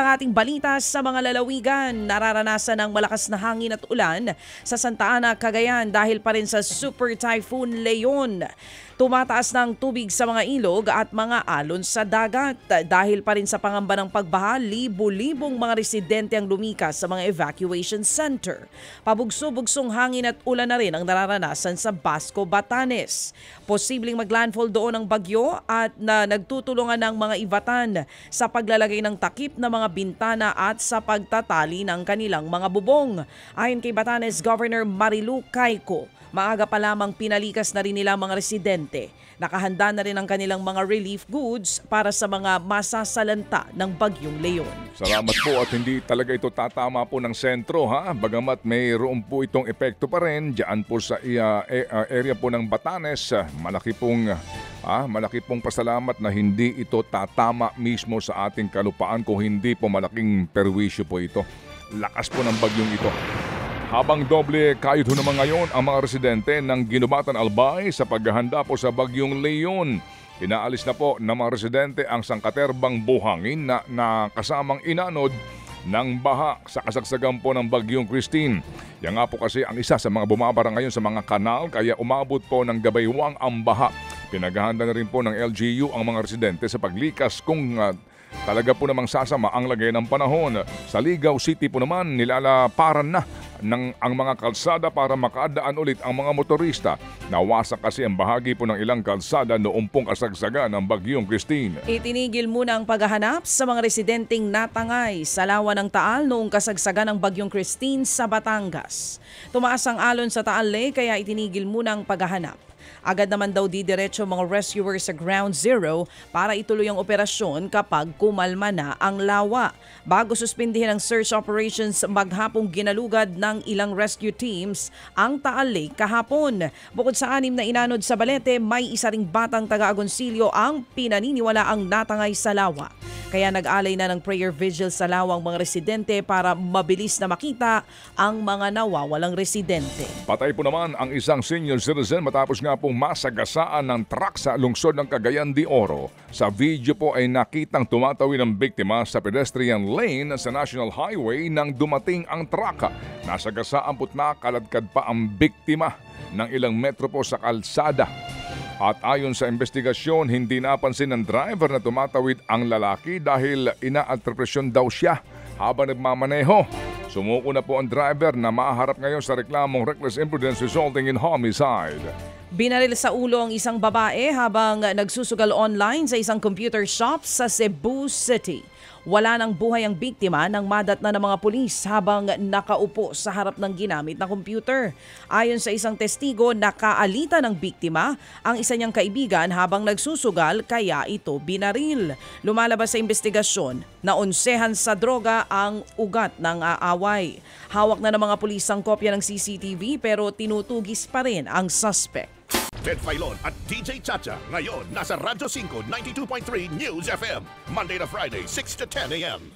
Ang ating balita sa mga lalawigan, nararanasan ng malakas na hangin at ulan sa Santa Ana, Cagayan dahil pa rin sa Super Typhoon Leon. Tumataas ng tubig sa mga ilog at mga alon sa dagat. Dahil pa rin sa pangamba ng pagbaha, libo-libong mga residente ang lumikas sa mga evacuation center. Pabugso-bugsong hangin at ulan na rin ang nararanasan sa Basco, Batanes. Posibleng maglandfall doon ang bagyo at nagtutulungan ng mga Ivatan sa paglalagay ng takip na mga bintana at sa pagtatali ng kanilang mga bubong. Ayon kay Batanes Governor Marilu Cayco, maaga pa lamang pinalikas na rin nila mga residente. Nakahanda na rin ang kanilang mga relief goods para sa mga masasalanta ng Bagyong Leon. Salamat po at hindi talaga ito tatama po ng sentro ha. Bagamat mayroon po itong epekto pa rin dyan po sa area po ng Batanes. Malaki pong pasalamat na hindi ito tatama mismo sa ating kalupaan kung hindi po malaking perwisyo po ito. Lakas po ng bagyong ito. Habang doble kayod ho naman ngayon ang mga residente ng Ginubatan Albay sa paghahanda po sa Bagyong Leon. Inaalis na po ng mga residente ang sangkaterbang buhangin na kasamang inanod ng baha sa kasagsagan po ng Bagyong Christine. Yan nga po kasi ang isa sa mga bumabara ngayon sa mga kanal kaya umabot po ng gabaywang ang baha. Pinaghahanda na rin po ng LGU ang mga residente sa paglikas kung talaga po namang sasama ang lagay ng panahon. Sa Ligao City po naman nilalaparan na ang mga kalsada para makadaan ulit ang mga motorista. Nawasak kasi ang bahagi po ng ilang kalsada noong pong kasagsagan ng Bagyong Christine. Itinigil muna ang paghahanap sa mga residenteng natangay sa lawa ng Taal noong kasagsagan ng Bagyong Christine sa Batangas. Tumaas ang alon sa Taal Lake kaya itinigil muna ang paghahanap. Agad naman daw didiretso mga rescuers sa Ground Zero para ituloy ang operasyon kapag kumalma na ang lawa. Bago suspindihin ang search operations, maghapong ginalugad ng ilang rescue teams ang Taal Lake kahapon. Bukod sa 6 na inanod sa Balete, may isa ring batang taga-Agoncillo ang pinaniniwala ang natangay sa lawa. Kaya nag-alay na ng prayer vigil sa lawang mga residente para mabilis na makita ang mga nawawalang residente. Patay po naman ang isang senior citizen matapos nga pong masagasaan ng truck sa lungsod ng Cagayan de Oro. Sa video po ay nakitang tumatawid ang biktima sa pedestrian lane sa National Highway nang dumating ang truck. Nasagasaan po't nakaladkad pa ang biktima ng ilang metro po sa kalsada. At ayon sa investigasyon, hindi napansin ng driver na tumatawid ang lalaki dahil inaalterpresyon daw siya habang nagmamaneho. Sumuko na po ang driver na maharap ngayon sa reklamong reckless imprudence resulting in homicide. Binaril sa ulo ang isang babae habang nagsusugal online sa isang computer shop sa Cebu City. Wala nang buhay ang biktima nang madatna ng mga pulis habang nakaupo sa harap ng ginamit na computer. Ayon sa isang testigo, nakaalita ng biktima ang isa niyang kaibigan habang nagsusugal kaya ito binaril. Lumalabas sa investigasyon na onsehan sa droga ang ugat ng aaway. Hawak na ng mga pulis ang kopya ng CCTV pero tinutugis pa rin ang suspect. Ted Filon at DJ Chacha ngayon nasa Radyo 5 92.3 News FM Monday to Friday 6 to 10 a.m.